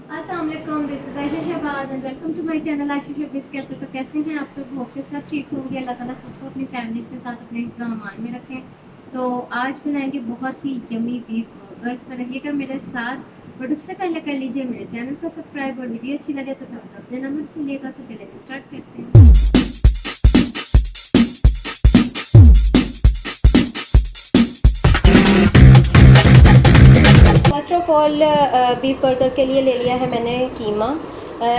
अस्सलाम वालेकुम, this is Ayesha Shahbaz and welcome to my channel Ayesha Shahbaz. कहते तो कैसे हैं आप सब? होप के सब ठीक होंगे। अल्लाह ताला सबको अपनी फैमिली के साथ अपने अमान में रखें। तो आज बनाएंगे बहुत ही यमी बीफ बर्गर्स। तो रहिएगा मेरे साथ, बट उससे पहले कर लीजिए मेरे चैनल को सब्सक्राइब और वीडियो अच्छी लगे तो थम्स अप देना मत भूलिएगा। तो चलिए स्टार्ट करते हैं। First of all beef burger के लिए ले लिया है मैंने कीमा।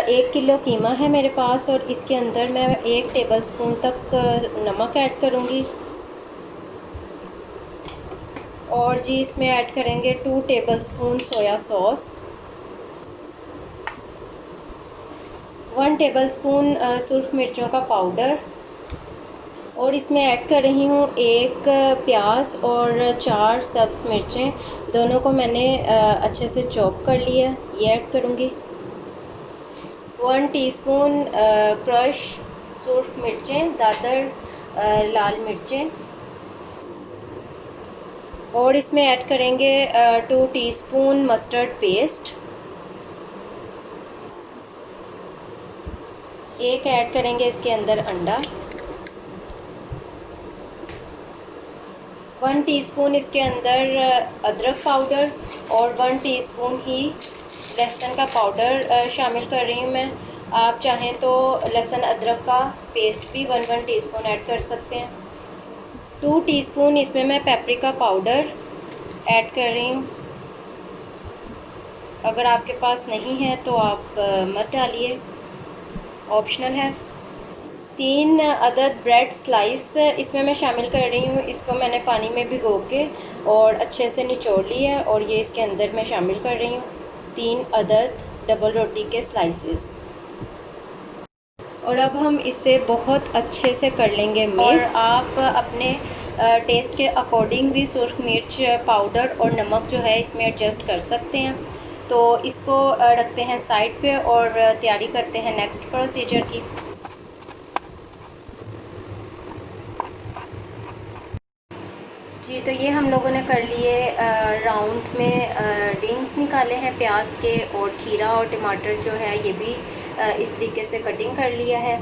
1 किलो कीमा है मेरे पास और इसके अंदर मैं 1 टेबलस्पून तक नमक ऐड करूँगी। और जी इसमें ऐड करेंगे 2 टेबलस्पून सोया सॉस, 1 टेबलस्पून सुरख मिर्चों का पाउडर, और इसमें ऐड कर रही हूँ 1 प्याज और 4 सब्ज़ मिर्चें। दोनों को मैंने अच्छे से चॉप कर लिया, ये ऐड करूँगी। 1 टीस्पून क्रश सुरख मिर्चें, दादर लाल मिर्चें, और इसमें ऐड करेंगे 2 टीस्पून मस्टर्ड पेस्ट। एक ऐड करेंगे इसके अंदर अंडा। 1 टीस्पून इसके अंदर अदरक पाउडर और 1 टीस्पून ही लहसुन का पाउडर शामिल कर रही हूँ मैं। आप चाहें तो लहसुन अदरक का पेस्ट भी 1 टीस्पून ऐड कर सकते हैं। 2 टीस्पून इसमें मैं पेपरिका पाउडर ऐड कर रही हूँ। अगर आपके पास नहीं है तो आप मत डालिए, ऑप्शनल है। 3 अदद ब्रेड स्लाइस इसमें मैं शामिल कर रही हूँ। इसको मैंने पानी में भिगो के और अच्छे से निचोड़ लिया है और ये इसके अंदर मैं शामिल कर रही हूँ। 3 अदद डबल रोटी के स्लाइसेस। और अब हम इसे बहुत अच्छे से कर लेंगे मिक्स। और आप अपने टेस्ट के अकॉर्डिंग भी सुरख मिर्च पाउडर और नमक जो है इसमें एडजस्ट कर सकते हैं। तो इसको रखते हैं साइड पे और तैयारी करते हैं नेक्स्ट प्रोसीजर की। जी तो ये हम लोगों ने कर लिए राउंड में रिंग्स निकाले हैं प्याज के, और खीरा और टमाटर जो है ये भी इस तरीके से कटिंग कर लिया है।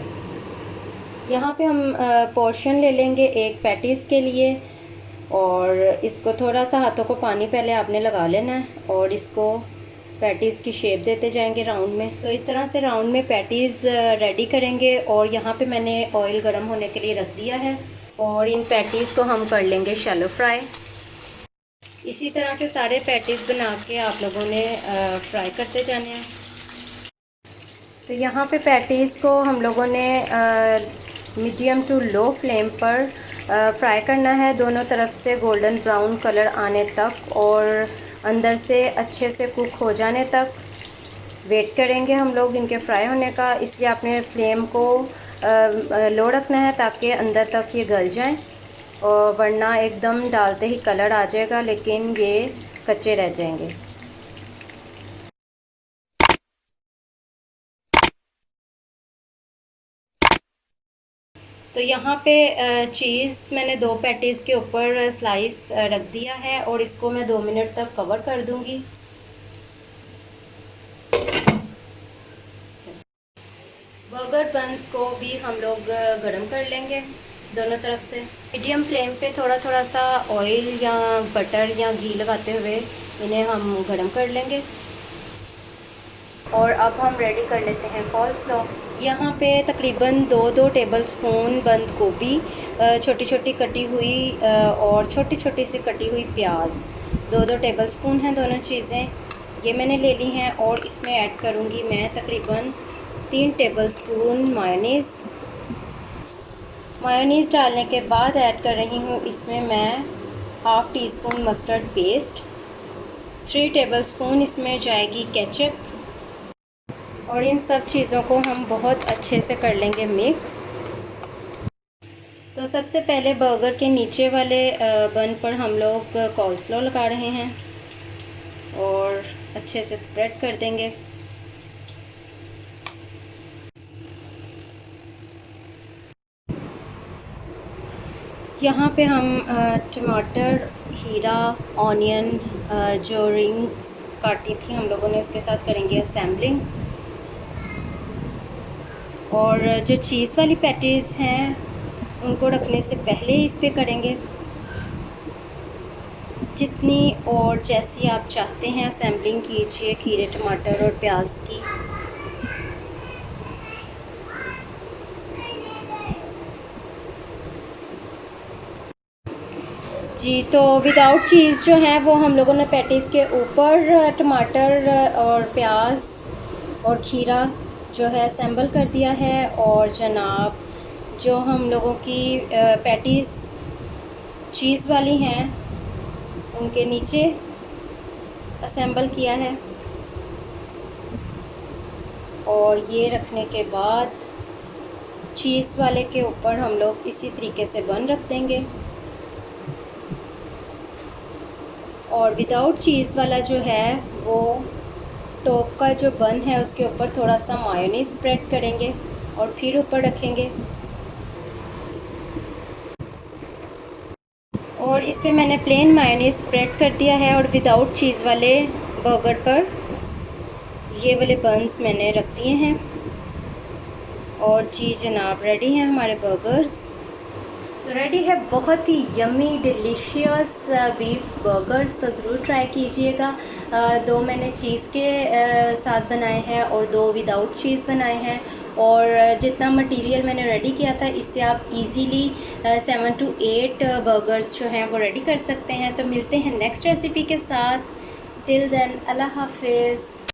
यहाँ पे हम पोर्शन ले लेंगे एक पैटीज़ के लिए, और इसको थोड़ा सा हाथों को पानी पहले आपने लगा लेना है और इसको पैटीज़ की शेप देते जाएंगे राउंड में। तो इस तरह से राउंड में पैटीज़ रेडी करेंगे। और यहाँ पे मैंने ऑयल गर्म होने के लिए रख दिया है और इन पैटीज़ को हम कर लेंगे शैलो फ्राई। इसी तरह से सारे पैटीज़ बना के आप लोगों ने फ्राई करते जाने हैं। तो यहाँ पे पैटीज़ को हम लोगों ने मीडियम टू लो फ्लेम पर फ्राई करना है, दोनों तरफ से गोल्डन ब्राउन कलर आने तक और अंदर से अच्छे से कुक हो जाने तक वेट करेंगे हम लोग इनके फ्राई होने का। इसलिए आपने फ्लेम को लो रखना है ताकि अंदर तक ये गल जाएं, और वरना एकदम डालते ही कलर आ जाएगा लेकिन ये कच्चे रह जाएंगे। तो यहाँ पे चीज़ मैंने 2 पैटीज़ के ऊपर स्लाइस रख दिया है और इसको मैं 2 मिनट तक कवर कर दूँगी। बर्गर बन्स को भी हम लोग गरम कर लेंगे दोनों तरफ से। मीडियम फ्लेम पे थोड़ा थोड़ा सा ऑयल या बटर या घी लगाते हुए इन्हें हम गरम कर लेंगे। और अब हम रेडी कर लेते हैं कॉल्स्लॉ। यहाँ पे तकरीबन 2-2 टेबलस्पून बंद गोभी, छोटी छोटी कटी हुई और छोटी छोटी सी कटी हुई प्याज, 2-2 टेबलस्पून हैं दोनों चीज़ें, ये मैंने ले ली हैं। और इसमें ऐड करूँगी मैं तकरीबन 3 टेबलस्पून मायोनीज़। मायोनीज़ डालने के बाद ऐड कर रही हूँ इसमें मैं half tea spoon mustard paste, 3 tablespoon इसमें जाएगी केचप, और इन सब चीज़ों को हम बहुत अच्छे से कर लेंगे मिक्स। तो सबसे पहले बर्गर के नीचे वाले बन पर हम लोग कॉल्स्लॉ लगा रहे हैं और अच्छे से स्प्रेड कर देंगे। यहाँ पे हम टमाटर, खीरा, ऑनियन जो रिंग्स काटी थी हम लोगों ने उसके साथ करेंगे असेंबलिंग। और जो चीज़ वाली पैटीज़ हैं उनको रखने से पहले इस पे करेंगे। जितनी और जैसी आप चाहते हैं असेंबलिंग कीजिए खीरे, टमाटर और प्याज की। जी, तो विदाउट चीज़ जो है वो हम लोगों ने पैटीज़ के ऊपर टमाटर और प्याज और खीरा जो है असेंबल कर दिया है। और जनाब जो हम लोगों की पैटीज़ चीज़ वाली हैं उनके नीचे असेंबल किया है। और ये रखने के बाद चीज़ वाले के ऊपर हम लोग इसी तरीके से बन रख देंगे। और विदाउट चीज़ वाला जो है वो टॉप का जो बन है उसके ऊपर थोड़ा सा मायोनीज़ स्प्रेड करेंगे और फिर ऊपर रखेंगे। और इस पे मैंने प्लेन मायोनीज़ स्प्रेड कर दिया है। और विदाउट चीज़ वाले बर्गर पर ये वाले बन्स मैंने रख दिए हैं। और जी जनाब रेडी हैं हमारे बर्गर्स। तो रेडी है बहुत ही यम्मी डिलीशियस बीफ बर्गर्स। तो ज़रूर ट्राई कीजिएगा। 2 मैंने चीज़ के साथ बनाए हैं और 2 विदाउट चीज़ बनाए हैं। और जितना मटेरियल मैंने रेडी किया था इससे आप इजीली 7 to 8 बर्गर्स जो हैं वो रेडी कर सकते हैं। तो मिलते हैं नेक्स्ट रेसिपी के साथ। टिल देन अल्लाह हाफिज़।